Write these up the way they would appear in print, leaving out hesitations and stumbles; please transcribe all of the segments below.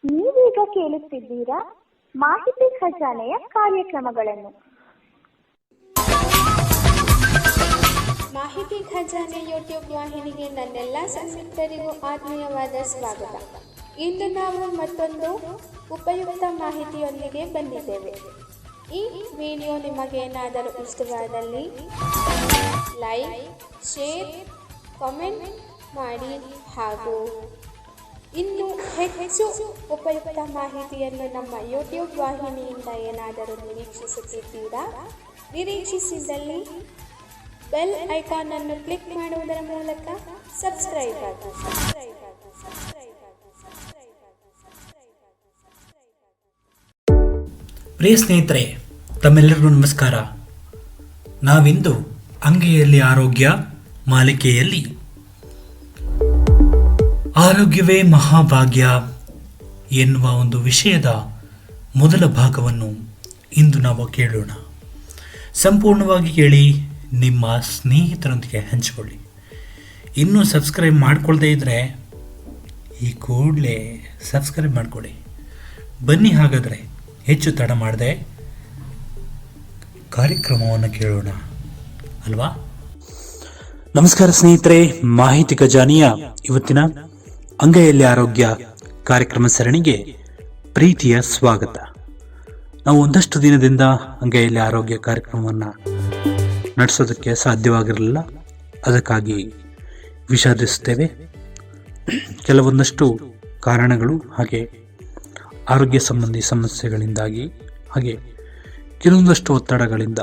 ನೀವೀಗ ಕೇಳುತ್ತಿದ್ದೀರಾ ಮಾಹಿತಿ ಖಜಾನೆಯ ಕಾರ್ಯಕ್ರಮಗಳನ್ನು. ಮಾಹಿತಿ ಖಜಾನೆ ಯೂಟ್ಯೂಬ್ ವಾಹಿನಿಗೆ ನನ್ನೆಲ್ಲ ಸಂಯುಕ್ತರಿಗೂ ಆತ್ಮೀಯವಾದ ಸ್ವಾಗತ. ಇಂದು ನಾವು ಮತ್ತೊಂದು ಉಪಯುಕ್ತ ಮಾಹಿತಿಯೊಂದಿಗೆ ಬಂದಿದ್ದೇವೆ. ಈ ವಿಡಿಯೋ ನಿಮಗೇನಾದರೂ ಇಷ್ಟವಾದಲ್ಲಿ ಲೈಕ್, ಶೇರ್, ಕಾಮೆಂಟ್ ಮಾಡಿ ಹಾಗೂ ಇನ್ನು ಹೆಚ್ಚು ಉಪಯುಕ್ತ ಮಾಹಿತಿಯನ್ನು ನಮ್ಮ ಯೂಟ್ಯೂಬ್ ವಾಹಿನಿಯಿಂದ ಏನಾದರೂ ನಿರೀಕ್ಷಿಸುತ್ತಿದ್ದೀರಾ? ನಿರೀಕ್ಷಿಸಿದಲ್ಲಿ ಬೆಲ್ ಐಕಾನ್ ಅನ್ನು ಕ್ಲಿಕ್ ಮಾಡುವುದರ ಮೂಲಕ ಸಬ್ಸ್ಕ್ರೈಬ್ ಆಗಿ. ಪ್ರಿಯ ಸ್ನೇಹಿತರೆ, ತಮ್ಮೆಲ್ಲರಿಗೂ ನಮಸ್ಕಾರ. ನಾವಿಂದು ಅಂಗೈಯಲ್ಲಿ ಆರೋಗ್ಯ ಮಾಲಿಕೆಯಲ್ಲಿ ಆರೋಗ್ಯವೇ ಮಹಾಭಾಗ್ಯ ಎನ್ನುವ ಒಂದು ವಿಷಯದ ಮೊದಲ ಭಾಗವನ್ನು ಇಂದು ನಾವು ಕೇಳೋಣ. ಸಂಪೂರ್ಣವಾಗಿ ಕೇಳಿ, ನಿಮ್ಮ ಸ್ನೇಹಿತರೊಂದಿಗೆ ಹಂಚಿಕೊಳ್ಳಿ. ಇನ್ನೂ ಸಬ್ಸ್ಕ್ರೈಬ್ ಮಾಡ್ಕೊಳ್ದೇ ಇದ್ದರೆ ಈ ಕೂಡಲೇ ಸಬ್ಸ್ಕ್ರೈಬ್ ಮಾಡಿಕೊಡಿ. ಬನ್ನಿ, ಹಾಗಾದರೆ ಹೆಚ್ಚು ತಡ ಮಾಡದೆ ಕಾರ್ಯಕ್ರಮವನ್ನು ಕೇಳೋಣ ಅಲ್ವಾ? ನಮಸ್ಕಾರ ಸ್ನೇಹಿತರೆ, ಮಾಹಿತಿ ಖಜಾನೆಯ ಇವತ್ತಿನ ಅಂಗೈಯಲ್ಲಿ ಆರೋಗ್ಯ ಕಾರ್ಯಕ್ರಮ ಸರಣಿಗೆ ಪ್ರೀತಿಯ ಸ್ವಾಗತ. ನಾವು ಒಂದಷ್ಟು ದಿನದಿಂದ ಅಂಗೈಯಲ್ಲಿ ಆರೋಗ್ಯ ಕಾರ್ಯಕ್ರಮವನ್ನು ನಡೆಸೋದಕ್ಕೆ ಸಾಧ್ಯವಾಗಿರಲಿಲ್ಲ. ಅದಕ್ಕಾಗಿ ವಿಷಾದಿಸುತ್ತೇವೆ. ಕೆಲವೊಂದಷ್ಟು ಕಾರಣಗಳು ಹಾಗೆ ಆರೋಗ್ಯ ಸಂಬಂಧಿ ಸಮಸ್ಯೆಗಳಿಂದಾಗಿ ಹಾಗೆ ಕೆಲವೊಂದಷ್ಟು ಒತ್ತಡಗಳಿಂದ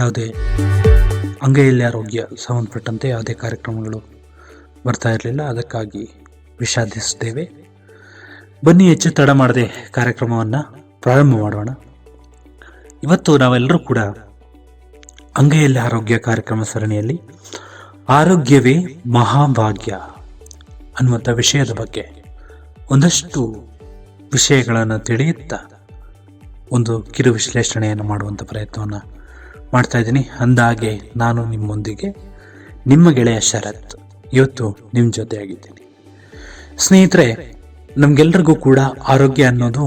ಯಾವುದೇ ಅಂಗೈಯಲ್ಲಿ ಆರೋಗ್ಯ ಸಂಬಂಧಪಟ್ಟಂತೆ ಯಾವುದೇ ಕಾರ್ಯಕ್ರಮಗಳು ಬರ್ತಾ ಇರಲಿಲ್ಲ. ಅದಕ್ಕಾಗಿ ವಿಷಾದಿಸುತ್ತೇವೆ. ಬನ್ನಿ, ಹೆಚ್ಚು ತಡ ಮಾಡದೆ ಕಾರ್ಯಕ್ರಮವನ್ನು ಪ್ರಾರಂಭ ಮಾಡೋಣ. ಇವತ್ತು ನಾವೆಲ್ಲರೂ ಕೂಡ ಅಂಗೈಯಲ್ಲಿ ಆರೋಗ್ಯ ಕಾರ್ಯಕ್ರಮ ಸರಣಿಯಲ್ಲಿ ಆರೋಗ್ಯವೇ ಮಹಾಭಾಗ್ಯ ಅನ್ನುವಂಥ ವಿಷಯದ ಬಗ್ಗೆ ಒಂದಷ್ಟು ವಿಷಯಗಳನ್ನು ತಿಳಿಯುತ್ತಾ ಒಂದು ಕಿರು ವಿಶ್ಲೇಷಣೆಯನ್ನು ಮಾಡುವಂಥ ಪ್ರಯತ್ನವನ್ನು ಮಾಡ್ತಾ ಇದ್ದೀನಿ. ಅಂದಾಗೆ ನಾನು ನಿಮ್ಮೊಂದಿಗೆ ನಿಮ್ಮ ಗೆಳೆಯ ಶರತ್ ಇವತ್ತು ನಿಮ್ಮ ಜೊತೆಯಾಗಿದ್ದೀನಿ. ಸ್ನೇಹಿತರೆ, ನಮಗೆಲ್ಲರಿಗೂ ಕೂಡ ಆರೋಗ್ಯ ಅನ್ನೋದು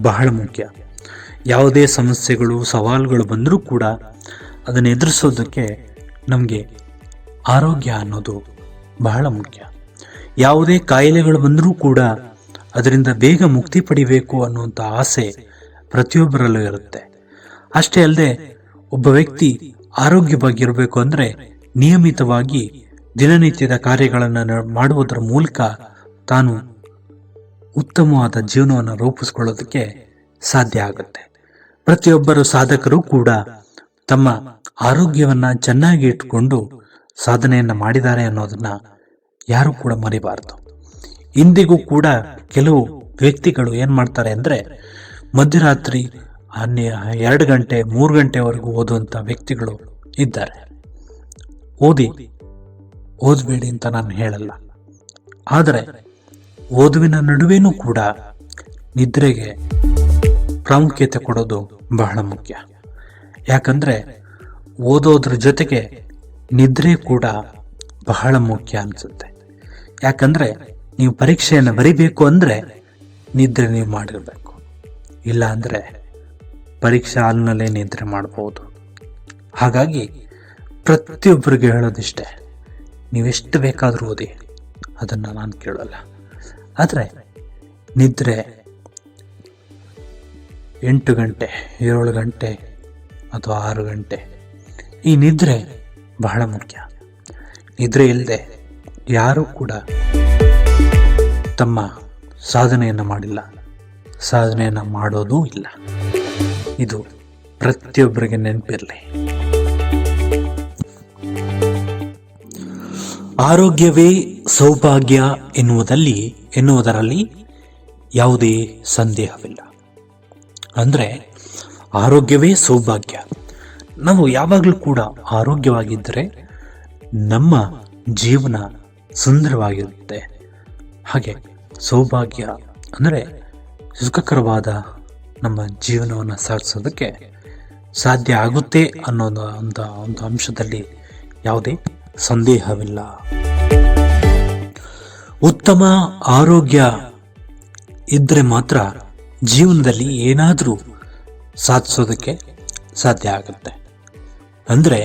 ಬಹಳ ಮುಖ್ಯ. ಯಾವುದೇ ಸಮಸ್ಯೆಗಳು ಸವಾಲುಗಳು ಬಂದರೂ ಕೂಡ ಅದನ್ನು ಎದುರಿಸೋದಕ್ಕೆ ನಮಗೆ ಆರೋಗ್ಯ ಅನ್ನೋದು ಬಹಳ ಮುಖ್ಯ. ಯಾವುದೇ ಕಾಯಿಲೆಗಳು ಬಂದರೂ ಕೂಡ ಅದರಿಂದ ಬೇಗ ಮುಕ್ತಿ ಪಡಿಬೇಕು ಅನ್ನುವಂಥ ಆಸೆ ಪ್ರತಿಯೊಬ್ಬರಲ್ಲೂ ಇರುತ್ತೆ. ಅಷ್ಟೇ ಅಲ್ಲದೆ ಒಬ್ಬ ವ್ಯಕ್ತಿ ಆರೋಗ್ಯವಾಗಿರಬೇಕು ಅಂದರೆ ನಿಯಮಿತವಾಗಿ ದಿನನಿತ್ಯದ ಕಾರ್ಯಗಳನ್ನು ಮಾಡುವುದರ ಮೂಲಕ ತಾನು ಉತ್ತಮವಾದ ಜೀವನವನ್ನು ರೂಪಿಸ್ಕೊಳ್ಳೋದಕ್ಕೆ ಸಾಧ್ಯ ಆಗುತ್ತೆ. ಪ್ರತಿಯೊಬ್ಬರು ಸಾಧಕರು ಕೂಡ ತಮ್ಮ ಆರೋಗ್ಯವನ್ನ ಚೆನ್ನಾಗಿ ಇಟ್ಟುಕೊಂಡು ಸಾಧನೆಯನ್ನ ಮಾಡಿದ್ದಾರೆ ಅನ್ನೋದನ್ನ ಯಾರು ಕೂಡ ಮರಿಬಾರದು. ಇಂದಿಗೂ ಕೂಡ ಕೆಲವು ವ್ಯಕ್ತಿಗಳು ಏನ್ ಮಾಡ್ತಾರೆ ಅಂದ್ರೆ ಮಧ್ಯರಾತ್ರಿ 2 ಗಂಟೆ 3 ಗಂಟೆವರೆಗೂ ಓದುವಂತ ವ್ಯಕ್ತಿಗಳು ಇದ್ದಾರೆ. ಓದಬೇಡಿ ಅಂತ ನಾನು ಹೇಳಲ್ಲ, ಆದರೆ ಓದುವಿನ ನಡುವೆನೂ ಕೂಡ ನಿದ್ರೆಗೆ ಪ್ರಾಮುಖ್ಯತೆ ಕೊಡೋದು ಬಹಳ ಮುಖ್ಯ. ಯಾಕಂದ್ರೆ ಓದೋದ್ರ ಜೊತೆಗೆ ನಿದ್ರೆ ಕೂಡ ಬಹಳ ಮುಖ್ಯ ಅನ್ಸುತ್ತೆ. ಯಾಕಂದ್ರೆ ನೀವು ಪರೀಕ್ಷೆಯನ್ನು ಬರಿಬೇಕು ಅಂದ್ರೆ ನಿದ್ರೆ ನೀವು ಮಾಡಿರ್ಬೇಕು. ಇಲ್ಲ ಅಂದ್ರೆ ಪರೀಕ್ಷೆ ಹಾಲಿನಲ್ಲೇ ನಿದ್ರೆ ಮಾಡಬಹುದು. ಹಾಗಾಗಿ ಪ್ರತಿಯೊಬ್ಬರಿಗೆ ಹೇಳೋದಿಷ್ಟೇ, ನೀವೆಷ್ಟು ಬೇಕಾದ್ರೂ ಓದಿ, ಅದನ್ನ ನಾನು ಕೇಳಲ್ಲ. ಆದ್ರೆ ನಿದ್ರೆ 8 ಗಂಟೆ 7 ಗಂಟೆ ಅಥವಾ 6 ಗಂಟೆ ಈ ನಿದ್ರೆ ಬಹಳ ಮುಖ್ಯ. ನಿದ್ರೆ ಇಲ್ಲದೆ ಯಾರೂ ಕೂಡ ತಮ್ಮ ಸಾಧನೆಯನ್ನು ಮಾಡಿಲ್ಲ, ಸಾಧನೆಯನ್ನು ಮಾಡೋದೂ ಇಲ್ಲ. ಇದು ಪ್ರತಿಯೊಬ್ಬರಿಗೆ ನೆನಪಿರಲಿ. ಆರೋಗ್ಯವೇ ಸೌಭಾಗ್ಯ ಎನ್ನುವುದರಲ್ಲಿ ಯಾವುದೇ ಸಂದೇಹವಿಲ್ಲ. ಅಂದ್ರೆ ಆರೋಗ್ಯವೇ ಸೌಭಾಗ್ಯ. ನಾವು ಯಾವಾಗಲೂ ಕೂಡ ಆರೋಗ್ಯವಾಗಿದ್ದರೆ ನಮ್ಮ ಜೀವನ ಸುಂದರವಾಗಿರುತ್ತೆ. ಹಾಗೆ ಸೌಭಾಗ್ಯ ಅಂದರೆ ಸುಖಕರವಾದ ನಮ್ಮ ಜೀವನವನ್ನು ಸಾಗಿಸೋದಕ್ಕೆ ಸಾಧ್ಯ ಆಗುತ್ತೆ ಅನ್ನೋದು ಒಂದು ಅಂಶದಲ್ಲಿ ಯಾವುದೇ ಸಂದೇಹವಿಲ್ಲ. ಉತ್ತಮ ಆರೋಗ್ಯ ಇದ್ದರೆ ಮಾತ್ರ ಜೀವನದಲ್ಲಿ ಏನಾದರೂ ಸಾಧಿಸೋದಕ್ಕೆ ಸಾಧ್ಯ ಆಗುತ್ತೆ. ಅಂದರೆ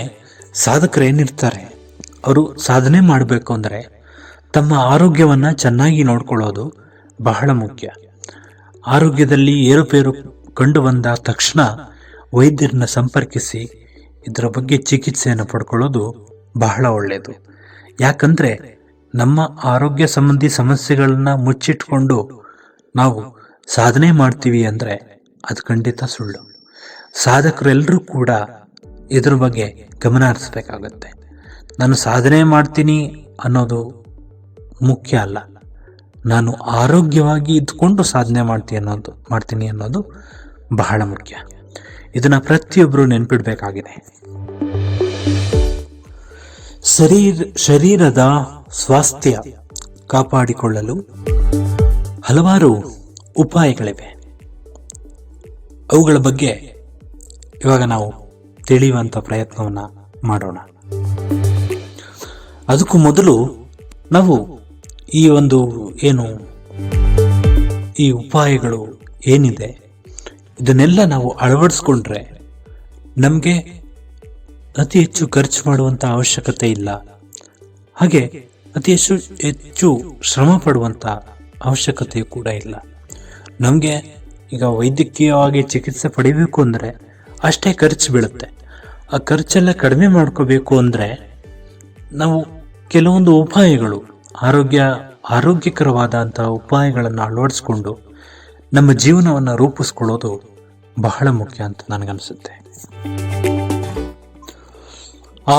ಸಾಧಕರು ಏನಿರ್ತಾರೆ, ಅವರು ಸಾಧನೆ ಮಾಡಬೇಕು ಅಂದರೆ ತಮ್ಮ ಆರೋಗ್ಯವನ್ನು ಚೆನ್ನಾಗಿ ನೋಡ್ಕೊಳ್ಳೋದು ಬಹಳ ಮುಖ್ಯ. ಆರೋಗ್ಯದಲ್ಲಿ ಏರುಪೇರು ಕಂಡು ಬಂದ ತಕ್ಷಣ ವೈದ್ಯರನ್ನ ಸಂಪರ್ಕಿಸಿ ಇದರ ಬಗ್ಗೆ ಚಿಕಿತ್ಸೆಯನ್ನು ಪಡ್ಕೊಳ್ಳೋದು ಬಹಳ ಒಳ್ಳೆಯದು. ಯಾಕಂದರೆ ನಮ್ಮ ಆರೋಗ್ಯ ಸಂಬಂಧಿ ಸಮಸ್ಯೆಗಳನ್ನ ಮುಚ್ಚಿಟ್ಕೊಂಡು ನಾವು ಸಾಧನೆ ಮಾಡ್ತೀವಿ ಅಂದರೆ ಅದು ಖಂಡಿತ ಸುಳ್ಳು. ಸಾಧಕರೆಲ್ಲರೂ ಕೂಡ ಇದ್ರ ಬಗ್ಗೆ ಗಮನ ಹರಿಸ್ಬೇಕಾಗತ್ತೆ. ನಾನು ಸಾಧನೆ ಮಾಡ್ತೀನಿ ಅನ್ನೋದು ಮುಖ್ಯ ಅಲ್ಲ, ನಾನು ಆರೋಗ್ಯವಾಗಿ ಇದ್ಕೊಂಡು ಸಾಧನೆ ಮಾಡ್ತೀನಿ ಅನ್ನೋದು ಬಹಳ ಮುಖ್ಯ. ಇದನ್ನು ಪ್ರತಿಯೊಬ್ಬರು ನೆನ್ಪಿಡ್ಬೇಕಾಗಿದೆ. ಶರೀರದ ಸ್ವಾಸ್ಥ್ಯ ಕಾಪಾಡಿಕೊಳ್ಳಲು ಹಲವಾರು ಉಪಾಯಗಳಿವೆ. ಅವುಗಳ ಬಗ್ಗೆ ಇವಾಗ ನಾವು ತಿಳಿಯುವಂಥ ಪ್ರಯತ್ನವನ್ನು ಮಾಡೋಣ. ಅದಕ್ಕೂ ಮೊದಲು ನಾವು ಈ ಉಪಾಯಗಳು ಏನಿದೆ ಇದನ್ನೆಲ್ಲ ನಾವು ಅಳವಡಿಸ್ಕೊಂಡ್ರೆ ನಮಗೆ ಅತಿ ಹೆಚ್ಚು ಖರ್ಚು ಮಾಡುವಂಥ ಅವಶ್ಯಕತೆ ಇಲ್ಲ. ಹಾಗೆ ಅತಿ ಹೆಚ್ಚು ಶ್ರಮ ಪಡುವಂಥ ಅವಶ್ಯಕತೆಯೂ ಕೂಡ ಇಲ್ಲ. ನಮಗೆ ಈಗ ವೈದ್ಯಕೀಯವಾಗಿ ಚಿಕಿತ್ಸೆ ಪಡಿಬೇಕು ಅಂದರೆ ಅಷ್ಟೇ ಖರ್ಚು ಬೀಳುತ್ತೆ. ಆ ಖರ್ಚೆಲ್ಲ ಕಡಿಮೆ ಮಾಡ್ಕೋಬೇಕು ಅಂದರೆ ನಾವು ಕೆಲವೊಂದು ಉಪಾಯಗಳು, ಆರೋಗ್ಯಕರವಾದಂಥ ಉಪಾಯಗಳನ್ನು ಅಳವಡಿಸ್ಕೊಂಡು ನಮ್ಮ ಜೀವನವನ್ನು ರೂಪಿಸ್ಕೊಳ್ಳೋದು ಬಹಳ ಮುಖ್ಯ ಅಂತ ನನಗನ್ಸುತ್ತೆ.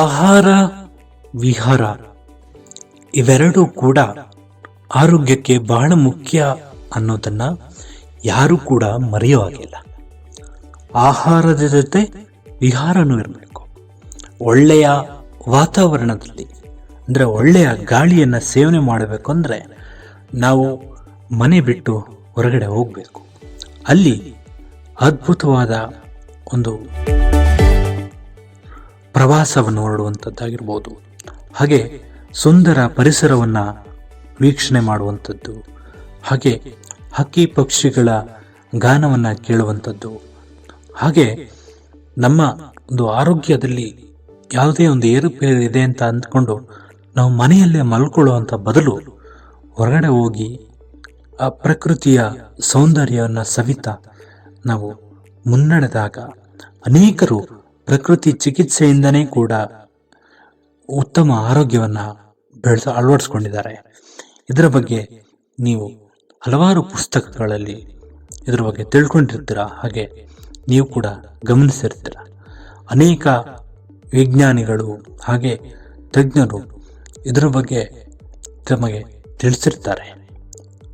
ಆಹಾರ ವಿಹಾರ ಇವೆರಡೂ ಕೂಡ ಆರೋಗ್ಯಕ್ಕೆ ಬಹಳ ಮುಖ್ಯ ಅನ್ನೋದನ್ನ ಯಾರೂ ಕೂಡ ಮರೆಯೋ ಹಾಗಿಲ್ಲ. ಆಹಾರದ ಜೊತೆ ವಿಹಾರನೂ ಇರಬೇಕು. ಒಳ್ಳೆಯ ವಾತಾವರಣದಲ್ಲಿ ಅಂದರೆ ಒಳ್ಳೆಯ ಗಾಳಿಯನ್ನು ಸೇವನೆ ಮಾಡಬೇಕು ಅಂದರೆ ನಾವು ಮನೆ ಬಿಟ್ಟು ಹೊರಗಡೆ ಹೋಗಬೇಕು. ಅಲ್ಲಿ ಅದ್ಭುತವಾದ ಒಂದು ಪ್ರವಾಸವನ್ನು ಹೊರಡುವಂಥದ್ದಾಗಿರ್ಬೋದು, ಹಾಗೆ ಸುಂದರ ಪರಿಸರವನ್ನು ವೀಕ್ಷಣೆ ಮಾಡುವಂಥದ್ದು, ಹಾಗೆ ಹಕ್ಕಿ ಪಕ್ಷಿಗಳ ಗಾನವನ್ನು ಕೇಳುವಂಥದ್ದು, ಹಾಗೆ ನಮ್ಮ ಒಂದು ಆರೋಗ್ಯದಲ್ಲಿ ಯಾವುದೇ ಒಂದು ಏರುಪೇರು ಇದೆ ಅಂತ ಅಂದ್ಕೊಂಡು ನಾವು ಮನೆಯಲ್ಲೇ ಮಲ್ಕೊಳ್ಳುವಂಥ ಬದಲು ಹೊರಗಡೆ ಹೋಗಿ ಆ ಪ್ರಕೃತಿಯ ಸೌಂದರ್ಯವನ್ನು ಸವಿತಾ ನಾವು ಮುನ್ನಡೆದಾಗ ಅನೇಕರು ಪ್ರಕೃತಿ ಚಿಕಿತ್ಸೆಯಿಂದನೇ ಕೂಡ ಉತ್ತಮ ಆರೋಗ್ಯವನ್ನು ಅಳವಡಿಸ್ಕೊಂಡಿದ್ದಾರೆ. ಇದರ ಬಗ್ಗೆ ನೀವು ಹಲವಾರು ಪುಸ್ತಕಗಳಲ್ಲಿ ಇದರ ಬಗ್ಗೆ ತಿಳ್ಕೊಂಡಿರ್ತೀರ, ಹಾಗೆ ನೀವು ಕೂಡ ಗಮನಿಸಿರ್ತೀರ. ಅನೇಕ ವಿಜ್ಞಾನಿಗಳು ಹಾಗೆ ತಜ್ಞರು ಇದರ ಬಗ್ಗೆ ತಮಗೆ ತಿಳಿಸಿರ್ತಾರೆ.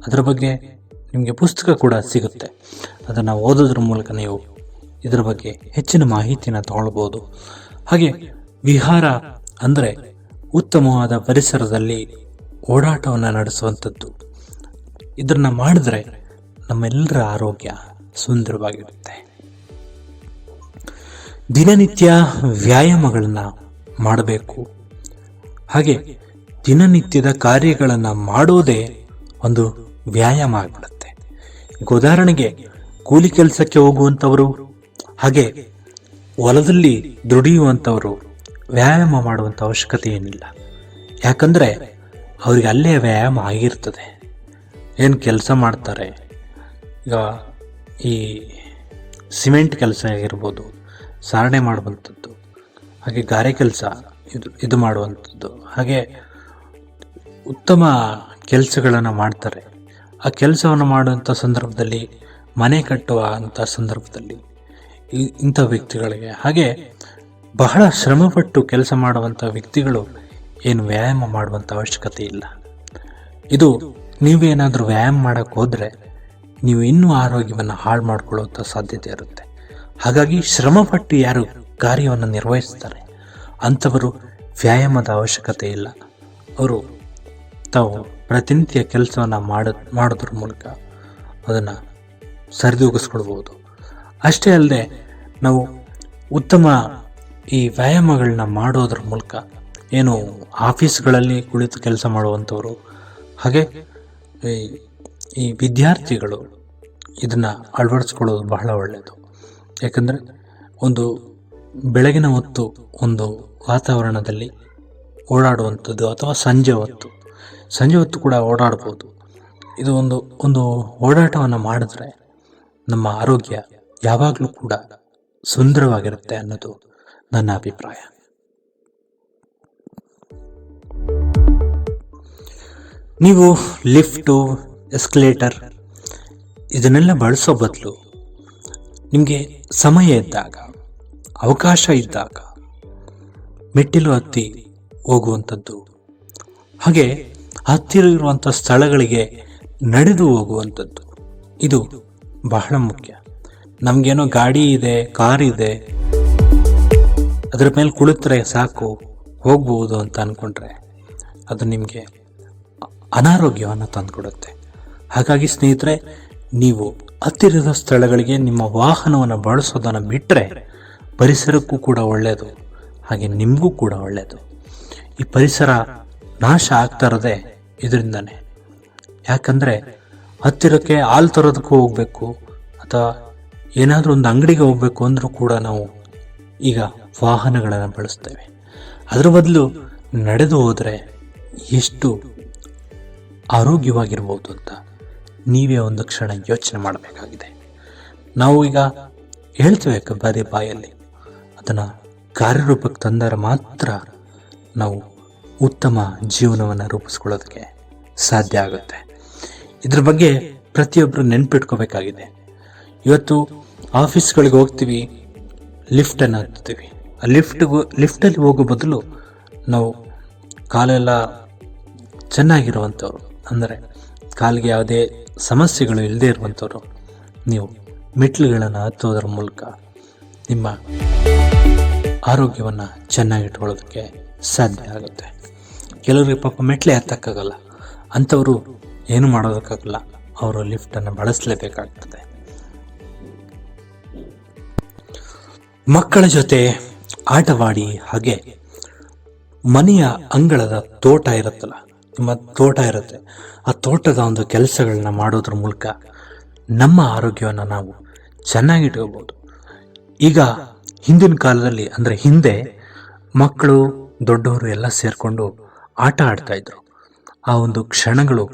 ಅದರ ಬಗ್ಗೆ ನಿಮಗೆ ಪುಸ್ತಕ ಕೂಡ ಸಿಗುತ್ತೆ. ಅದನ್ನು ಓದೋದ್ರ ಮೂಲಕ ನೀವು ಇದರ ಬಗ್ಗೆ ಹೆಚ್ಚಿನ ಮಾಹಿತಿನ ತಗೊಳ್ಬೋದು. ಹಾಗೆ ವಿಹಾರ ಅಂದರೆ ಉತ್ತಮವಾದ ಪರಿಸರದಲ್ಲಿ ಓಡಾಟವನ್ನು ನಡೆಸುವಂಥದ್ದು. ಇದನ್ನು ಮಾಡಿದ್ರೆ ನಮ್ಮೆಲ್ಲರ ಆರೋಗ್ಯ ಸುಂದರವಾಗಿರುತ್ತೆ. ದಿನನಿತ್ಯ ವ್ಯಾಯಾಮಗಳನ್ನು ಮಾಡಬೇಕು. ಹಾಗೆ ದಿನನಿತ್ಯದ ಕಾರ್ಯಗಳನ್ನು ಮಾಡೋದೇ ಒಂದು ವ್ಯಾಯಾಮ ಆಗಿಬಿಡುತ್ತೆ. ಈಗ ಉದಾಹರಣೆಗೆ ಕೂಲಿ ಕೆಲಸಕ್ಕೆ ಹೋಗುವಂಥವರು ಹಾಗೆ ಹೊಲದಲ್ಲಿ ದುಡಿಯುವಂಥವರು ವ್ಯಾಯಾಮ ಮಾಡುವಂಥ ಅವಶ್ಯಕತೆ ಏನಿಲ್ಲ. ಯಾಕಂದರೆ ಅವರಿಗೆ ಅಲ್ಲೇ ವ್ಯಾಯಾಮ ಆಗಿರ್ತದೆ. ಏನು ಕೆಲಸ ಮಾಡ್ತಾರೆ, ಈಗ ಈ ಸಿಮೆಂಟ್ ಕೆಲಸ ಆಗಿರ್ಬೋದು, ಸಾರಣೆ ಮಾಡುವಂಥದ್ದು, ಹಾಗೆ ಗಾರೆ ಕೆಲಸ ಇದು ಮಾಡುವಂಥದ್ದು, ಹಾಗೆ ಉತ್ತಮ ಕೆಲಸಗಳನ್ನು ಮಾಡ್ತಾರೆ. ಆ ಕೆಲಸವನ್ನು ಮಾಡುವಂಥ ಸಂದರ್ಭದಲ್ಲಿ, ಮನೆ ಕಟ್ಟುವ ಅಂಥ ಸಂದರ್ಭದಲ್ಲಿ ಇಂಥ ವ್ಯಕ್ತಿಗಳಿಗೆ, ಹಾಗೆ ಬಹಳ ಶ್ರಮಪಟ್ಟು ಕೆಲಸ ಮಾಡುವಂಥ ವ್ಯಕ್ತಿಗಳು ಏನು ವ್ಯಾಯಾಮ ಮಾಡುವಂಥ ಅವಶ್ಯಕತೆ ಇಲ್ಲ. ಇದು ನೀವೇನಾದರೂ ವ್ಯಾಯಾಮ ಮಾಡೋಕ್ಕೆ ಹೋದರೆ ನೀವು ಇನ್ನೂ ಆರೋಗ್ಯವನ್ನು ಹಾಳು ಮಾಡ್ಕೊಳ್ಳುವಂಥ ಸಾಧ್ಯತೆ ಇರುತ್ತೆ. ಹಾಗಾಗಿ ಶ್ರಮಪಟ್ಟು ಯಾರು ಕಾರ್ಯವನ್ನು ನಿರ್ವಹಿಸ್ತಾರೆ ಅಂಥವರು ವ್ಯಾಯಾಮದ ಅವಶ್ಯಕತೆ ಇಲ್ಲ. ಅವರು ತಾವು ಪ್ರತಿನಿತ್ಯ ಕೆಲಸವನ್ನು ಮಾಡೋದ್ರ ಮೂಲಕ ಅದನ್ನು ಸರಿದೂಗಿಸ್ಕೊಳ್ಬೋದು. ಅಷ್ಟೇ ಅಲ್ಲದೆ ನಾವು ಉತ್ತಮ ಈ ವ್ಯಾಯಾಮಗಳನ್ನ ಮಾಡೋದ್ರ ಮೂಲಕ ಏನು ಆಫೀಸ್ಗಳಲ್ಲಿ ಕುಳಿತು ಕೆಲಸ ಮಾಡುವಂಥವರು, ಹಾಗೆ ಈ ವಿದ್ಯಾರ್ಥಿಗಳು ಇದನ್ನು ಅಳವಡಿಸ್ಕೊಳ್ಳೋದು ಬಹಳ ಒಳ್ಳೆಯದು. ಯಾಕಂದರೆ ಒಂದು ಬೆಳಗಿನ ಹೊತ್ತು ಒಂದು ವಾತಾವರಣದಲ್ಲಿ ಓಡಾಡುವಂಥದ್ದು, ಅಥವಾ ಸಂಜೆ ಹೊತ್ತು ಕೂಡ ಓಡಾಡ್ಬೋದು. ಇದು ಒಂದು ಓಡಾಟವನ್ನು ಮಾಡಿದ್ರೆ ನಮ್ಮ ಆರೋಗ್ಯ ಯಾವಾಗಲೂ ಕೂಡ ಸುಂದರವಾಗಿರುತ್ತೆ ಅನ್ನೋದು ನನ್ನ ಅಭಿಪ್ರಾಯ. ನೀವು ಲಿಫ್ಟು, ಎಸ್ಕಲೇಟರ್ ಇದನ್ನೆಲ್ಲ ಬಳಸೋ ಬದಲು ನಿಮಗೆ ಸಮಯ ಇದ್ದಾಗ, ಅವಕಾಶ ಇದ್ದಾಗ ಮೆಟ್ಟಿಲು ಹತ್ತಿ ಹೋಗುವಂಥದ್ದು, ಹಾಗೆ ಹತ್ತಿರ ಇರುವಂಥ ಸ್ಥಳಗಳಿಗೆ ನಡೆದು ಹೋಗುವಂಥದ್ದು, ಇದು ಬಹಳ ಮುಖ್ಯ. ನಮಗೇನೋ ಗಾಡಿ ಇದೆ, ಕಾರ್ ಇದೆ, ಅದರ ಮೇಲೆ ಕುಳಿತರೆ ಸಾಕು ಹೋಗ್ಬೋದು ಅಂತ ಅಂದ್ಕೊಂಡ್ರೆ ಅದು ನಿಮಗೆ ಅನಾರೋಗ್ಯವನ್ನು ತಂದುಕೊಡುತ್ತೆ. ಹಾಗಾಗಿ ಸ್ನೇಹಿತರೆ, ನೀವು ಹತ್ತಿರದ ಸ್ಥಳಗಳಿಗೆ ನಿಮ್ಮ ವಾಹನವನ್ನು ಬಳಸೋದನ್ನು ಬಿಟ್ಟರೆ ಪರಿಸರಕ್ಕೂ ಕೂಡ ಒಳ್ಳೆಯದು, ಹಾಗೆ ನಿಮಗೂ ಕೂಡ ಒಳ್ಳೆಯದು. ಈ ಪರಿಸರ ನಾಶ ಆಗ್ತಾ ಇರೋದೇ ಇದರಿಂದನೇ. ಯಾಕಂದರೆ ಹತ್ತಿರಕ್ಕೆ ಹಾಲು ತರೋದಕ್ಕೂ ಹೋಗಬೇಕು, ಅಥವಾ ಏನಾದರೂ ಒಂದು ಅಂಗಡಿಗೆ ಹೋಗಬೇಕು ಅಂದರೂ ಕೂಡ ನಾವು ಈಗ ವಾಹನಗಳನ್ನು ಬಳಸ್ತೇವೆ. ಅದರ ಬದಲು ನಡೆದು ಹೋದರೆ ಎಷ್ಟು ಆರೋಗ್ಯವಾಗಿರ್ಬೋದು ಅಂತ ನೀವೇ ಒಂದು ಕ್ಷಣ ಯೋಚನೆ ಮಾಡಬೇಕಾಗಿದೆ. ನಾವು ಈಗ ಹೇಳ್ತೇವೆ ಬರೀ ಬಾಯಲ್ಲಿ, ಅದನ್ನು ಕಾರ್ಯರೂಪಕ್ಕೆ ತಂದರೆ ಮಾತ್ರ ನಾವು ಉತ್ತಮ ಜೀವನವನ್ನು ರೂಪಿಸ್ಕೊಳ್ಳೋದಕ್ಕೆ ಸಾಧ್ಯ ಆಗುತ್ತೆ. ಇದ್ರ ಬಗ್ಗೆ ಪ್ರತಿಯೊಬ್ಬರು ನೆನ್ಪಿಟ್ಕೋಬೇಕಾಗಿದೆ. ಇವತ್ತು ಆಫೀಸ್ಗಳಿಗೆ ಹೋಗ್ತೀವಿ, ಲಿಫ್ಟನ್ನು ಹತ್ತೀವಿ. ಆ ಲಿಫ್ಟಲ್ಲಿ ಹೋಗೋ ಬದಲು ನಾವು ಕಾಲೆಲ್ಲ ಚೆನ್ನಾಗಿರುವಂಥವ್ರು, ಅಂದರೆ ಕಾಲಿಗೆ ಯಾವುದೇ ಸಮಸ್ಯೆಗಳು ಇಲ್ಲದೆ ಇರುವಂಥವ್ರು, ನೀವು ಮೆಟ್ಲುಗಳನ್ನು ಹತ್ತೋದ್ರ ಮೂಲಕ ನಿಮ್ಮ ಆರೋಗ್ಯವನ್ನು ಚೆನ್ನಾಗಿಟ್ಕೊಳ್ಳೋದಕ್ಕೆ ಸಾಧ್ಯ ಆಗುತ್ತೆ. ಕೆಲವರಿಗೆ ಪಾಪ ಮೆಟ್ಲೆ ಹತ್ತಕ್ಕಾಗಲ್ಲ, ಅಂಥವರು ಏನು ಮಾಡೋದಕ್ಕಾಗಲ್ಲ, ಅವರು ಲಿಫ್ಟನ್ನು ಬಳಸಲೇಬೇಕಾಗ್ತದೆ. ಮಕ್ಕಳ ಜೊತೆ ಆಟವಾಡಿ, ಹಾಗೆ ಮನೆಯ ಅಂಗಳದ ತೋಟ ಇರುತ್ತಲ್ಲ, ನಿಮ್ಮ ತೋಟ ಇರುತ್ತೆ, ಆ ತೋಟದ ಒಂದು ಕೆಲಸಗಳನ್ನ ಮಾಡೋದ್ರ ಮೂಲಕ ನಮ್ಮ ಆರೋಗ್ಯವನ್ನು ನಾವು ಚೆನ್ನಾಗಿಟ್ಕೋಬೋದು. ಈಗ ಹಿಂದಿನ ಕಾಲದಲ್ಲಿ, ಅಂದರೆ ಹಿಂದೆ ಮಕ್ಕಳು ದೊಡ್ಡವರು ಎಲ್ಲ ಸೇರಿಕೊಂಡು ಆಟ ಆಡ್ತಾ ಇದ್ರು. ಆ ಒಂದು ಕ್ಷಣಗಳು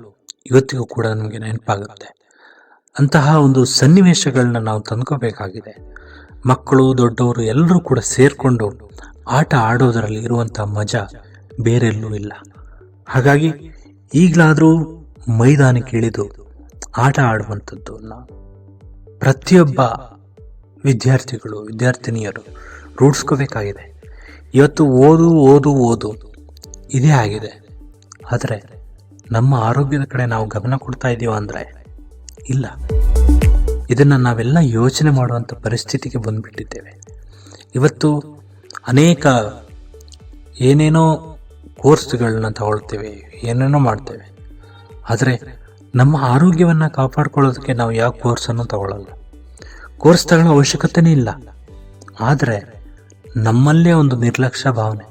ಇವತ್ತಿಗೂ ಕೂಡ ನಮಗೆ ನೆನಪಾಗುತ್ತೆ. ಅಂತಹ ಒಂದು ಸನ್ನಿವೇಶಗಳನ್ನ ನಾವು ತಂದ್ಕೋಬೇಕಾಗಿದೆ. ಮಕ್ಕಳು ದೊಡ್ಡವರು ಎಲ್ಲರೂ ಕೂಡ ಸೇರಿಕೊಂಡು ಆಟ ಆಡೋದರಲ್ಲಿ ಇರುವಂಥ ಮಜಾ ಬೇರೆಲ್ಲೂ ಇಲ್ಲ. ಹಾಗಾಗಿ ಈಗಲಾದರೂ ಮೈದಾನಕ್ಕೆ ಇಳಿದು ಆಟ ಆಡುವಂಥದ್ದು ಪ್ರತಿಯೊಬ್ಬ ವಿದ್ಯಾರ್ಥಿಗಳು, ವಿದ್ಯಾರ್ಥಿನಿಯರು ರೂಢಿಸ್ಕೋಬೇಕಾಗಿದೆ. ಇವತ್ತು ಓದು ಇದೇ ಆಗಿದೆ. ಆದರೆ ನಮ್ಮ ಆರೋಗ್ಯದ ಕಡೆ ನಾವು ಗಮನ ಕೊಡ್ತಾ ಇದ್ದೀವ ಅಂದರೆ ಇಲ್ಲ. ಇದನ್ನು ನಾವೆಲ್ಲ ಯೋಚನೆ ಮಾಡುವಂಥ ಪರಿಸ್ಥಿತಿಗೆ ಬಂದುಬಿಟ್ಟಿದ್ದೇವೆ. ಇವತ್ತು ಅನೇಕ ಏನೇನೋ ಕೋರ್ಸ್ಗಳನ್ನ ತಗೊಳ್ತೇವೆ, ಏನೇನೋ ಮಾಡ್ತೇವೆ, ಆದರೆ ನಮ್ಮ ಆರೋಗ್ಯವನ್ನು ಕಾಪಾಡ್ಕೊಳ್ಳೋದಕ್ಕೆ ನಾವು ಯಾವ ಕೋರ್ಸನ್ನು ತಗೊಳ್ಳಲ್ಲ. ಕೋರ್ಸ್ ತಗೊಳ್ಳೋ ಅವಶ್ಯಕತೆನೇ ಇಲ್ಲ. ಆದರೆ ನಮ್ಮಲ್ಲೇ ಒಂದು ನಿರ್ಲಕ್ಷ್ಯ ಭಾವನೆ,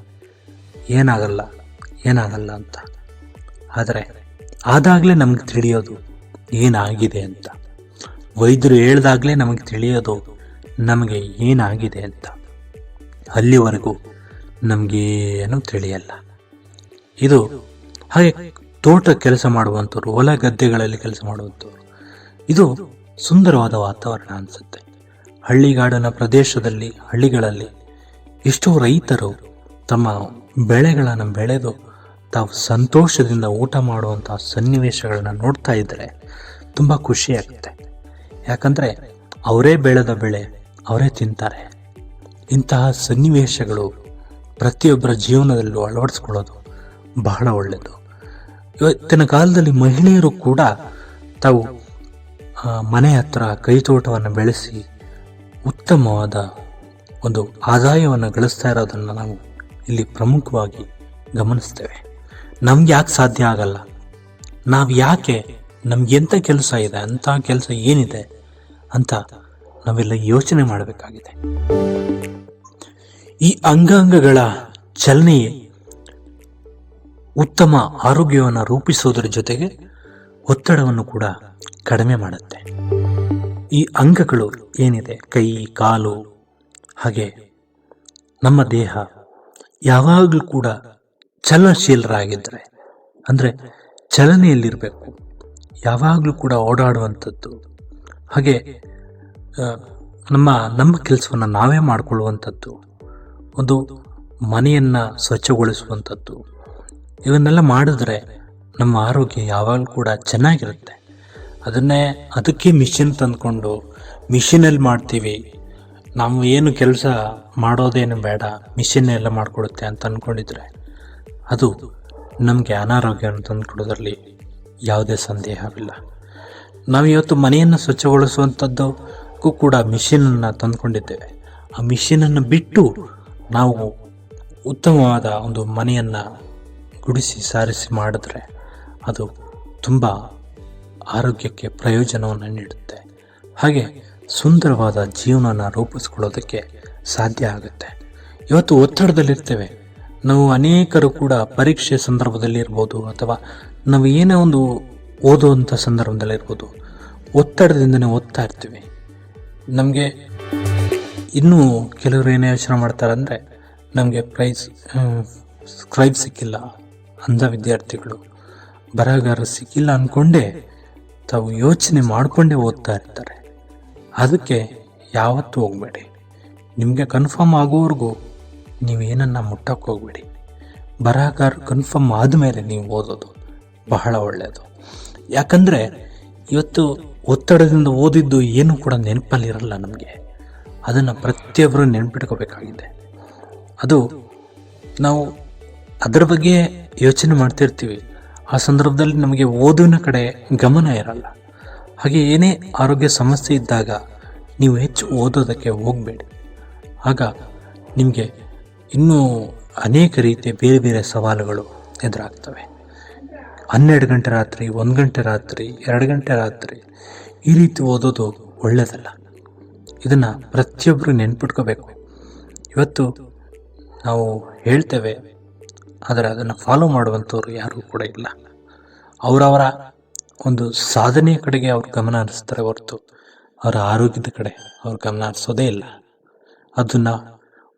ಏನಾಗಲ್ಲ ಅಂತ. ಆದರೆ ಆದಾಗಲೇ ನಮಗೆ ತಿಳಿಯೋದು ಏನಾಗಿದೆ ಅಂತ. ವೈದ್ಯರು ಹೇಳ್ದಾಗಲೇ ನಮಗೆ ತಿಳಿಯೋದು ನಮಗೆ ಏನಾಗಿದೆ ಅಂತ. ಅಲ್ಲಿವರೆಗೂ ನಮಗೇನು ತಿಳಿಯಲ್ಲ. ಇದು ಹಾಗೆ ತೋಟ ಕೆಲಸ ಮಾಡುವಂಥವ್ರು, ಹೊಲ ಗದ್ದೆಗಳಲ್ಲಿ ಕೆಲಸ ಮಾಡುವಂಥವ್ರು, ಇದು ಸುಂದರವಾದ ವಾತಾವರಣ ಅನಿಸುತ್ತೆ. ಹಳ್ಳಿಗಾಡಿನ ಪ್ರದೇಶದಲ್ಲಿ, ಹಳ್ಳಿಗಳಲ್ಲಿ ಎಷ್ಟೋ ರೈತರು ತಮ್ಮ ಬೆಳೆಗಳನ್ನು ಬೆಳೆದು ತಾವು ಸಂತೋಷದಿಂದ ಊಟ ಮಾಡುವಂಥ ಸನ್ನಿವೇಶಗಳನ್ನ ನೋಡ್ತಾ ಇದ್ದರೆ ತುಂಬ ಖುಷಿಯಾಗುತ್ತೆ. ಯಾಕಂದರೆ ಅವರೇ ಬೆಳೆದ ಬೆಳೆ ಅವರೇ ತಿಂತಾರೆ. ಇಂತಹ ಸನ್ನಿವೇಶಗಳು ಪ್ರತಿಯೊಬ್ಬರ ಜೀವನದಲ್ಲೂ ಅಳವಡಿಸ್ಕೊಳ್ಳೋದು ಬಹಳ ಒಳ್ಳೆಯದು. ಇವತ್ತಿನ ಕಾಲದಲ್ಲಿ ಮಹಿಳೆಯರು ಕೂಡ ತಾವು ಮನೆ ಹತ್ರ ಕೈತೋಟವನ್ನು ಬೆಳೆಸಿ ಉತ್ತಮವಾದ ಒಂದು ಆದಾಯವನ್ನು ಗಳಿಸ್ತಾ ಇರೋದನ್ನು ನಾವು ಇಲ್ಲಿ ಪ್ರಮುಖವಾಗಿ ಗಮನಿಸ್ತೇವೆ. ನಮ್ಗೆ ಯಾಕೆ ಸಾಧ್ಯ ಆಗಲ್ಲ? ನಾವು ಯಾಕೆ, ನಮ್ಗೆ ಎಂಥ ಕೆಲಸ ಇದೆ, ಅಂಥ ಕೆಲಸ ಏನಿದೆ ಅಂತ ನಾವೆಲ್ಲ ಯೋಚನೆ ಮಾಡಬೇಕಾಗಿದೆ. ಈ ಅಂಗಾಂಗಗಳ ಚಲನೆಯೇ ಉತ್ತಮ ಆರೋಗ್ಯವನ್ನು ರೂಪಿಸೋದ್ರ ಜೊತೆಗೆ ಒತ್ತಡವನ್ನು ಕೂಡ ಕಡಿಮೆ ಮಾಡುತ್ತೆ. ಈ ಅಂಗಗಳು ಏನಿದೆ, ಕೈ, ಕಾಲು, ಹಾಗೆ ನಮ್ಮ ದೇಹ ಯಾವಾಗಲೂ ಕೂಡ ಚಲನಶೀಲರಾಗಿದ್ದರೆ, ಅಂದರೆ ಚಲನೆಯಲ್ಲಿರಬೇಕು, ಯಾವಾಗಲೂ ಕೂಡ ಓಡಾಡುವಂಥದ್ದು, ಹಾಗೆ ನಮ್ಮ ಕೆಲಸವನ್ನು ನಾವೇ ಮಾಡಿಕೊಳ್ಳುವಂಥದ್ದು, ಒಂದು ಮನೆಯನ್ನು ಸ್ವಚ್ಛಗೊಳಿಸುವಂಥದ್ದು, ಇವನ್ನೆಲ್ಲ ಮಾಡಿದ್ರೆ ನಮ್ಮ ಆರೋಗ್ಯ ಯಾವಾಗಲೂ ಕೂಡ ಚೆನ್ನಾಗಿರುತ್ತೆ. ಅದಕ್ಕೆ ಮಿಷಿನ್ ತಂದ್ಕೊಂಡು ಮಿಷಿನಲ್ಲಿ ಮಾಡ್ತೀವಿ, ನಾವು ಏನು ಕೆಲಸ ಮಾಡೋದೇನು ಬೇಡ, ಮಿಷಿನ್ ಎಲ್ಲ ಮಾಡಿಕೊಡುತ್ತೆ ಅಂತ ಅಂದ್ಕೊಂಡಿದ್ರೆ ಅದು ನಮಗೆ ಅನಾರೋಗ್ಯವನ್ನು ತಂದುಕೊಡೋದ್ರಲ್ಲಿ ಯಾವುದೇ ಸಂದೇಹವಿಲ್ಲ. ನಾವು ಇವತ್ತು ಮನೆಯನ್ನು ಸ್ವಚ್ಛಗೊಳಿಸುವಂಥದ್ದಕ್ಕೂ ಕೂಡ ಮಿಷಿನನ್ನು ತಂದುಕೊಂಡಿದ್ದೇವೆ. ಆ ಮಿಷಿನನ್ನು ಬಿಟ್ಟು ನಾವು ಉತ್ತಮವಾದ ಒಂದು ಮನೆಯನ್ನು ಗುಡಿಸಿ ಸಾರಿಸಿ ಮಾಡಿದ್ರೆ ಅದು ತುಂಬ ಆರೋಗ್ಯಕ್ಕೆ ಪ್ರಯೋಜನವನ್ನು ನೀಡುತ್ತೆ. ಹಾಗೆ ಸುಂದರವಾದ ಜೀವನನ ರೂಪಿಸ್ಕೊಳ್ಳೋದಕ್ಕೆ ಸಾಧ್ಯ ಆಗುತ್ತೆ. ಇವತ್ತು ಒತ್ತಡದಲ್ಲಿರ್ತೇವೆ ನಾವು. ಅನೇಕರು ಕೂಡ ಪರೀಕ್ಷೆ ಸಂದರ್ಭದಲ್ಲಿರ್ಬೋದು, ಅಥವಾ ನಾವು ಏನೇ ಒಂದು ಓದುವಂಥ ಸಂದರ್ಭದಲ್ಲಿರ್ಬೋದು, ಒತ್ತಡದಿಂದನೇ ಓದ್ತಾ ಇರ್ತೀವಿ. ನಮಗೆ ಇನ್ನೂ ಕೆಲವರು ಏನೇ ಯೋಚನೆ ಮಾಡ್ತಾರೆ ಅಂದರೆ, ನಮಗೆ ಸ್ಕ್ರೈಬ್ ಸಿಕ್ಕಿಲ್ಲ, ಅಂಧ ವಿದ್ಯಾರ್ಥಿಗಳು, ಬರಹಗಾರ ಸಿಕ್ಕಿಲ್ಲ ಅಂದ್ಕೊಂಡೇ ತಾವು ಯೋಚನೆ ಮಾಡಿಕೊಂಡೇ ಓದ್ತಾ ಇರ್ತಾರೆ. ಅದಕ್ಕೆ ಯಾವತ್ತೂ ಹೋಗಬೇಡಿ. ನಿಮಗೆ ಕನ್ಫರ್ಮ್ ಆಗೋವರೆಗೂ ನೀವು ಏನನ್ನ ಮುಟ್ಟಕ್ಕೆ ಹೋಗಬೇಡಿ. ಬರಹಗಾರ ಕನ್ಫರ್ಮ್ ಆದಮೇಲೆ ನೀವು ಓದೋದು ಬಹಳ ಒಳ್ಳೆಯದು. ಯಾಕಂದರೆ ಇವತ್ತು ಒತ್ತಡದಿಂದ ಓದಿದ್ದು ಏನೂ ಕೂಡ ನೆನಪಲ್ಲಿರಲ್ಲ ನಮಗೆ. ಅದನ್ನು ಪ್ರತಿಯೊಬ್ಬರು ನೆನ್ಪಿಟ್ಕೋಬೇಕಾಗಿದೆ. ಅದು ನಾವು ಅದರ ಬಗ್ಗೆ ಯೋಚನೆ ಮಾಡ್ತಿರ್ತೀವಿ, ಆ ಸಂದರ್ಭದಲ್ಲಿ ನಮಗೆ ಓದಿನ ಕಡೆ ಗಮನ ಇರಲ್ಲ. ಹಾಗೆ ಏನೇ ಆರೋಗ್ಯ ಸಮಸ್ಯೆ ಇದ್ದಾಗ ನೀವು ಹೆಚ್ಚು ಓದೋದಕ್ಕೆ ಹೋಗಬೇಡಿ. ಆಗ ನಿಮಗೆ ಇನ್ನೂ ಅನೇಕ ರೀತಿಯ ಬೇರೆ ಬೇರೆ ಸವಾಲುಗಳು ಎದುರಾಗ್ತವೆ. 12 ಗಂಟೆ ರಾತ್ರಿ, 1 ಗಂಟೆ ರಾತ್ರಿ, 2 ಗಂಟೆ ರಾತ್ರಿ ಈ ರೀತಿ ಓದೋದು ಒಳ್ಳೆಯದಲ್ಲ. ಇದನ್ನು ಪ್ರತಿಯೊಬ್ಬರು ನೆನ್ಪಿಟ್ಕೋಬೇಕು. ಇವತ್ತು ನಾವು ಹೇಳ್ತೇವೆ, ಆದರೆ ಅದನ್ನು ಫಾಲೋ ಮಾಡುವಂಥವ್ರು ಯಾರೂ ಕೂಡ ಇಲ್ಲ. ಅವರವರ ಒಂದು ಸಾಧನೆಯ ಕಡೆಗೆ ಅವ್ರು ಗಮನ ಹರಿಸ್ತಾರೆ ಹೊರತು ಅವರ ಆರೋಗ್ಯದ ಕಡೆ ಅವ್ರು ಗಮನ ಹರಿಸೋದೇ ಇಲ್ಲ. ಅದನ್ನು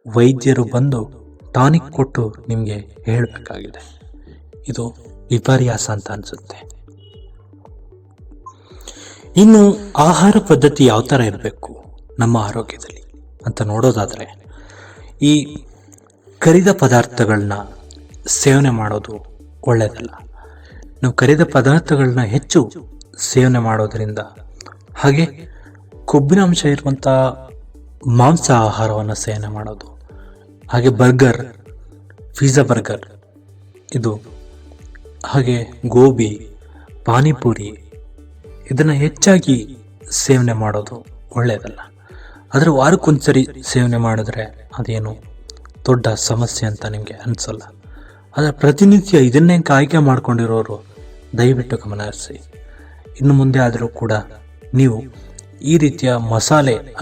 ವೈದ್ಯರು ಬಂದು ಟಾನಿಕ್ ಕೊಟ್ಟು ನಿಮಗೆ ಹೇಳಬೇಕಾಗಿದೆ. ಇದು ವಿಪರ್ಯಾಸ ಅಂತ ಅನಿಸುತ್ತೆ. ಇನ್ನು ಆಹಾರ ಪದ್ಧತಿ ಯಾವ ಥರ ಇರಬೇಕು ನಮ್ಮ ಆರೋಗ್ಯದಲ್ಲಿ ಅಂತ ನೋಡೋದಾದರೆ, ಈ ಕರಿದ ಪದಾರ್ಥಗಳನ್ನ ಸೇವನೆ ಮಾಡೋದು ಒಳ್ಳೆಯದಲ್ಲ. ನಾವು ಕರಿದ ಪದಾರ್ಥಗಳನ್ನ ಹೆಚ್ಚು ಸೇವನೆ ಮಾಡೋದರಿಂದ, ಹಾಗೆ ಕೊಬ್ಬಿನ ಅಂಶ ಇರುವಂಥ ಮಾಂಸ ಆಹಾರವನ್ನು ಸೇವನೆ ಮಾಡೋದು, ಹಾಗೆ ಬರ್ಗರ್, ಪಿಜ್ಜಾ ಬರ್ಗರ್ ಇದು, ಹಾಗೆ ಗೋಬಿ, ಪಾನಿಪುರಿ ಇದನ್ನು ಹೆಚ್ಚಾಗಿ ಸೇವನೆ ಮಾಡೋದು ಒಳ್ಳೆಯದಲ್ಲ. ಆದರೆ ವಾರಕ್ಕೊಂದ್ಸರಿ ಸೇವನೆ ಮಾಡಿದ್ರೆ ಅದೇನು ದೊಡ್ಡ ಸಮಸ್ಯೆ ಅಂತ ನಿಮಗೆ ಅನಿಸಲ್ಲ. ಆದರೆ ಪ್ರತಿನಿತ್ಯ ಇದನ್ನೇ ಆಯ್ಕೆ ಮಾಡಿಕೊಂಡಿರೋರು ದಯವಿಟ್ಟು ಗಮನ ಹರಿಸಿ. ಇನ್ನು ಮುಂದೆ ಆದರೂ ಕೂಡ ನೀವು ಈ ರೀತಿಯ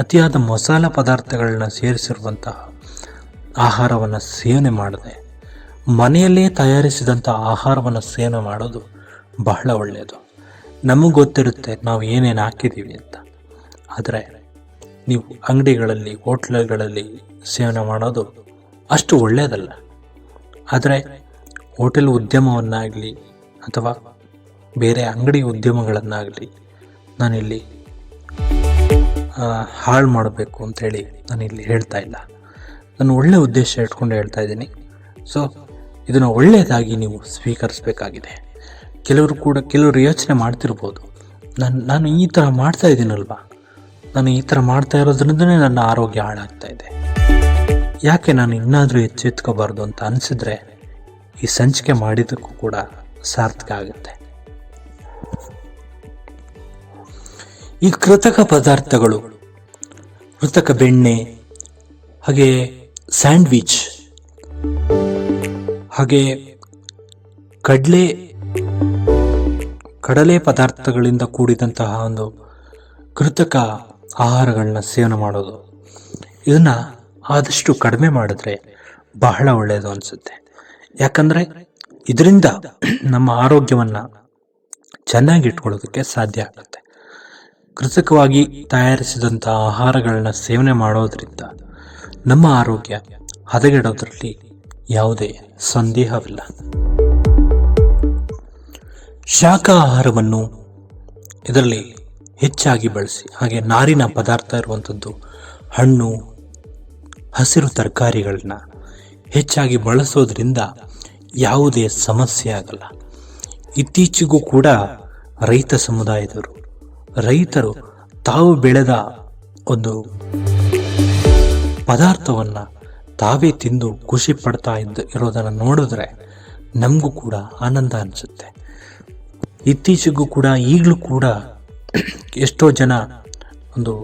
ಅತಿಯಾದ ಮಸಾಲೆ ಪದಾರ್ಥಗಳನ್ನ ಸೇರಿಸಿರುವಂತಹ ಆಹಾರವನ್ನು ಸೇವನೆ ಮಾಡದೆ ಮನೆಯಲ್ಲೇ ತಯಾರಿಸಿದಂಥ ಆಹಾರವನ್ನು ಸೇವನೆ ಮಾಡೋದು ಬಹಳ ಒಳ್ಳೆಯದು. ನಮಗೆ ಗೊತ್ತಿರುತ್ತೆ ನಾವು ಏನೇನು ಹಾಕಿದ್ದೀವಿ ಅಂತ. ಆದರೆ ನೀವು ಅಂಗಡಿಗಳಲ್ಲಿ, ಹೋಟ್ಲುಗಳಲ್ಲಿ ಸೇವನೆ ಮಾಡೋದು ಅಷ್ಟು ಒಳ್ಳೆಯದಲ್ಲ. ಆದರೆ ಹೋಟೆಲ್ ಉದ್ಯಮವನ್ನಾಗಲಿ ಅಥವಾ ಬೇರೆ ಅಂಗಡಿ ಉದ್ಯಮಗಳನ್ನಾಗಲಿ ನಾನಿಲ್ಲಿ ಹಾಳು ಮಾಡಬೇಕು ಅಂಥೇಳಿ ನಾನಿಲ್ಲಿ ಹೇಳ್ತಾ ಇಲ್ಲ. ನಾನು ಒಳ್ಳೆಯ ಉದ್ದೇಶ ಇಟ್ಕೊಂಡು ಹೇಳ್ತಾ ಇದ್ದೀನಿ. ಸೊ ಇದನ್ನು ಒಳ್ಳೆಯದಾಗಿ ನೀವು ಸ್ವೀಕರಿಸಬೇಕಾಗಿದೆ. ಕೆಲವರು ಯೋಚನೆ ಮಾಡ್ತಿರ್ಬೋದು, ನಾನು ಈ ಥರ ಮಾಡ್ತಾ ಇದ್ದೀನಲ್ವಾ, ನಾನು ಈ ಥರ ಮಾಡ್ತಾ ಇರೋದ್ರಿಂದನೇ ನನ್ನ ಆರೋಗ್ಯ ಹಾಳಾಗ್ತಾ ಇದೆ, ಯಾಕೆ ನಾನು ಇನ್ನಾದರೂ ಎಚ್ಚೆತ್ಕೋಬಾರ್ದು ಅಂತ ಅನಿಸಿದ್ರೆ ಈ ಸಂಚಿಕೆ ಮಾಡಿದ್ದಕ್ಕೂ ಕೂಡ ಸಾರ್ಥಕ ಆಗುತ್ತೆ. ಈ ಕೃತಕ ಪದಾರ್ಥಗಳು, ಕೃತಕ ಬೆಣ್ಣೆ, ಹಾಗೆ ಸ್ಯಾಂಡ್ವಿಚ್, ಹಾಗೆ ಕಡಲೆ ಪದಾರ್ಥಗಳಿಂದ ಕೂಡಿದಂತಹ ಒಂದು ಕೃತಕ ಆಹಾರಗಳನ್ನ ಸೇವನೆ ಮಾಡೋದು, ಇದನ್ನು ಆದಷ್ಟು ಕಡಿಮೆ ಮಾಡಿದ್ರೆ ಬಹಳ ಒಳ್ಳೆಯದು ಅನಿಸುತ್ತೆ. ಯಾಕಂದರೆ ಇದರಿಂದ ನಮ್ಮ ಆರೋಗ್ಯವನ್ನು ಚೆನ್ನಾಗಿ ಇಟ್ಕೊಳ್ಳೋದಕ್ಕೆ ಸಾಧ್ಯ ಆಗುತ್ತೆ. ಕೃತಕವಾಗಿ ತಯಾರಿಸಿದಂಥ ಆಹಾರಗಳನ್ನ ಸೇವನೆ ಮಾಡೋದ್ರಿಂದ ನಮ್ಮ ಆರೋಗ್ಯ ಹದಗೆಡೋದ್ರಲ್ಲಿ ಯಾವುದೇ ಸಂದೇಹವಿಲ್ಲ. ಶಾಖಾಹಾರವನ್ನು ಇದರಲ್ಲಿ ಹೆಚ್ಚಾಗಿ ಬಳಸಿ, ಹಾಗೆ ನಾರಿನ ಪದಾರ್ಥ ಇರುವಂಥದ್ದು, ಹಣ್ಣು, ಹಸಿರು ತರಕಾರಿಗಳನ್ನ ಹೆಚ್ಚಾಗಿ ಬಳಸೋದ್ರಿಂದ ಯಾವುದೇ ಸಮಸ್ಯೆ ಆಗಲ್ಲ. ಇತ್ತೀಚೆಗೂ ಕೂಡ ರೈತ ಸಮುದಾಯದವರು, ರೈತರು ತಾವು ಬೆಳೆದ ಒಂದು ಪದಾರ್ಥವನ್ನು ತಾವೇ ತಿಂದು ಖುಷಿ ಪಡ್ತಾ ಇರೋದನ್ನು ನೋಡಿದ್ರೆ ನಮಗೂ ಕೂಡ ಆನಂದ ಅನಿಸುತ್ತೆ. ಇತ್ತೀಚೆಗೂ ಕೂಡ ಈಗಲೂ ಕೂಡ ಎಷ್ಟೋ ಜನ ಒಂದು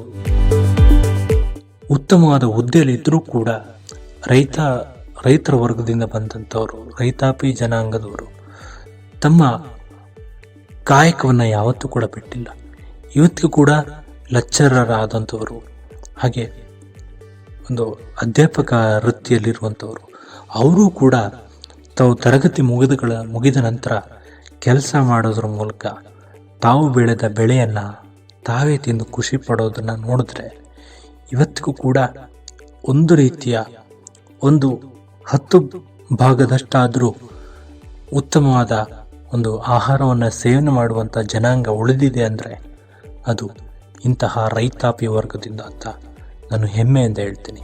ಉತ್ತಮವಾದ ಹುದ್ದೆಯಲ್ಲಿದ್ದರೂ ಕೂಡ ರೈತರ ವರ್ಗದಿಂದ ಬಂದಂಥವರು, ರೈತಾಪಿ ಜನಾಂಗದವರು ತಮ್ಮ ಕಾಯಕವನ್ನು ಯಾವತ್ತೂ ಕೂಡ ಬಿಟ್ಟಿಲ್ಲ. ಇವತ್ತಿಗೂ ಕೂಡ ಲೆಕ್ಚರರಾದಂಥವರು, ಹಾಗೆ ಒಂದು ಅಧ್ಯಾಪಕ ವೃತ್ತಿಯಲ್ಲಿರುವಂಥವರು, ಅವರೂ ಕೂಡ ತಾವು ತರಗತಿ ಮುಗಿದ ನಂತರ ಕೆಲಸ ಮಾಡೋದ್ರ ಮೂಲಕ ತಾವು ಬೆಳೆದ ಬೆಳೆಯನ್ನು ತಾವೇ ತಿಂದು ಖುಷಿ ಪಡೋದನ್ನು ನೋಡಿದ್ರೆ ಇವತ್ತಿಗೂ ಕೂಡ ಒಂದು ರೀತಿಯ 10 ಭಾಗದಷ್ಟಾದರೂ ಉತ್ತಮವಾದ ಒಂದು ಆಹಾರವನ್ನು ಸೇವನೆ ಮಾಡುವಂಥ ಜನಾಂಗ ಉಳಿದಿದೆ ಅಂದರೆ ಅದು ಇಂತಹ ರೈತಾಪಿ ವರ್ಗದಿಂದ ಅಂತ ನಾನು ಹೆಮ್ಮೆಯಿಂದ ಹೇಳ್ತೀನಿ.